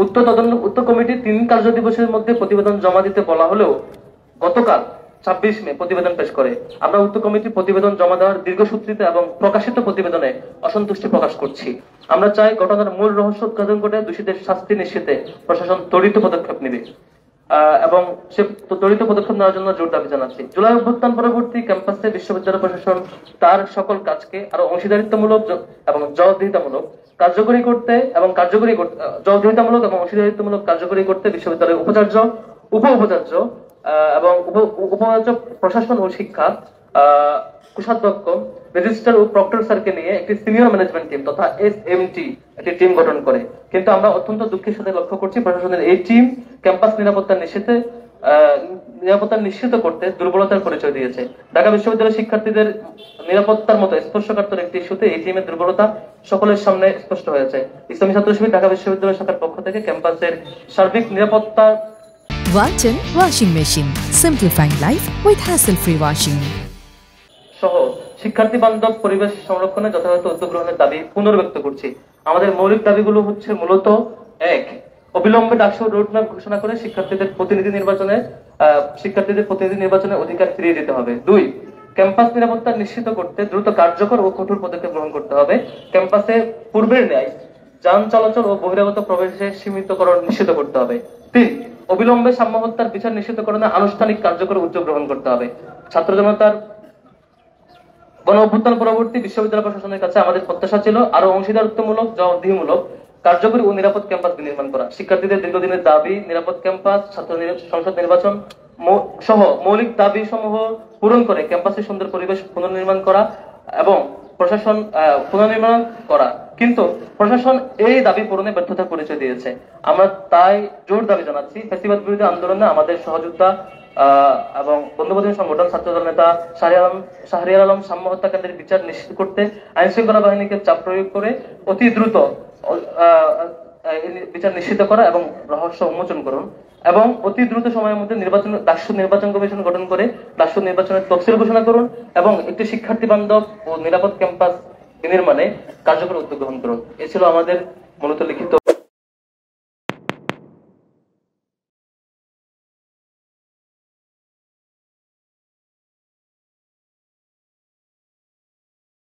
উক্ত কমিটি 3 কার্য দিবসের মধ্যে প্রতিবেদন জমা দিতে বলা হলেও গতকাল 26 মে প্রতিবেদন পেশ করে। আমরা উক্ত কমিটির প্রতিবেদন জমা দেওয়ার দীর্ঘসূত্রিত এবং প্রকাশিত প্রতিবেদনে অসন্তুষ্টি প্রকাশ করছি। আমরা চাই ঘটনার মূল রহস্য উদ্ঘাটন করে দোষীদের শাস্তি নিশ্চিতে প্রশাসন ত্বরিত পদক্ষেপ নেবে এবং সে ত্বরিত পদক্ষেপ নেওয়ার জন্য জোর দাবি জানাচ্ছি। জুলাই অভ্যুত্থান পরবর্তী ক্যাম্পাসে বিশ্ববিদ্যালয় প্রশাসন তার সকল কাজকে আরো অংশীদারিত্বমূলক এবং জবাবদিহিতামূলক কার্যকরী করতে বিশ্ববিদ্যালয়ের উপাচার্য, উপ উপাচার্য এবং উপাচার্য প্রশাসন ও শিক্ষা, কোষাধ্যক্ষ, রেজিস্ট্রার ও প্রক্টর স্যারকে নিয়ে একটি সিনিয়র ম্যানেজমেন্ট টিম তথা এসএমটি একটি টিম গঠন করে। কিন্তু আমরা অত্যন্ত দুঃখের সাথে লক্ষ্য করছি প্রশাসনের এই টিম ক্যাম্পাস নিরাপত্তা নিশ্চিত করতে দুর্বলতার পরিচয় দিয়েছে। ঢাকা বিশ্ববিদ্যালয়ের শিক্ষার্থীদের নিরাপত্তার মতো স্পর্শকাতর একটি ইস্যুতে এই টিমের দুর্বলতা সকলের সামনে স্পষ্ট হয়েছে। ইসলামী ছাত্র শিবির ঢাকা বিশ্ববিদ্যালয় শাখার পক্ষ থেকে ক্যাম্পাসের সার্বিক নিরাপত্তা Walton Washing Machine, simplifying life with hassle-free washing. সহ শিক্ষার্থী বান্ধব পরিবেশ সংরক্ষণে যথাযথ উদ্যোগ গ্রহণের দাবি পুনর্ব্যক্ত করছি। আমাদের মৌলিক দাবিগুলো হচ্ছে মূলত: 1. অবিলম্বে ডাকসু রোডম্যাপ ঘোষণা করে শিক্ষার্থীদের প্রতিনিধি নির্বাচনে অধিকার ফিরিয়ে দিতে হবে। 2. ক্যাম্পাস নিরাপত্তা নিশ্চিত করতে দ্রুত কার্যকর ও কঠোর পদক্ষেপ গ্রহণ করতে হবে। ক্যাম্পাসে পূর্বের ন্যায় যান চলাচল ও বহিরাগত প্রবেশের সীমিতকরণ নিশ্চিত করতে হবে। 3. অবিলম্বে সাম্য হত্যার বিচার নিশ্চিতকরণে আনুষ্ঠানিক কার্যকর উদ্যোগ গ্রহণ করতে হবে। ছাত্র জনতার গণ অভ্যুত্থান পরবর্তী বিশ্ববিদ্যালয় প্রশাসনের কাছে আমাদের প্রত্যাশা ছিল আরো অংশীদারিত্বমূলক, জবাবদিহিমূলক, কার্যকরী ও নিরাপদ ক্যাম্পাস বিনির্মাণ করা। শিক্ষার্থীদের দীর্ঘদিনের দাবি নিরাপদ ক্যাম্পাস, ছাত্র সংসদ নির্বাচন সহ মৌলিক দাবি সমূহ পূরণ করে ক্যাম্পাসে সুন্দর পরিবেশ পুনর্নির্মাণ করা এবং কিন্তু প্রশাসন এই দাবি পূরণে ব্যর্থতার পরিচয় দিয়েছে। আমরা তাই জোর দাবি জানাচ্ছি ফ্যাসিবাদ বিরোধী আন্দোলনে আমাদের সহযোদ্ধা এবং বন্ধুবান্ধব সংগঠন ছাত্রদল নেতা শাহরিয়ার আলম সাম্য হত্যাকাণ্ডের বিচার নিশ্চিত করতে আইন শৃঙ্খলা বাহিনীকে চাপ প্রয়োগ করে অতি দ্রুত বিচার নিশ্চিত করা এবং রহস্য উন্মোচন করুন এবং অতি দ্রুত সময়ের মধ্যে ডাকসু নির্বাচন কমিশন গঠন করে ডাকসু নির্বাচনের তফসিল ঘোষণা করুন এবং একটি শিক্ষার্থী বান্ধব ও নিরাপদ ক্যাম্পাস নির্মাণে কার্যকর উদ্যোগ গ্রহণ করুন। এ ছিল আমাদের মূলত লিখিত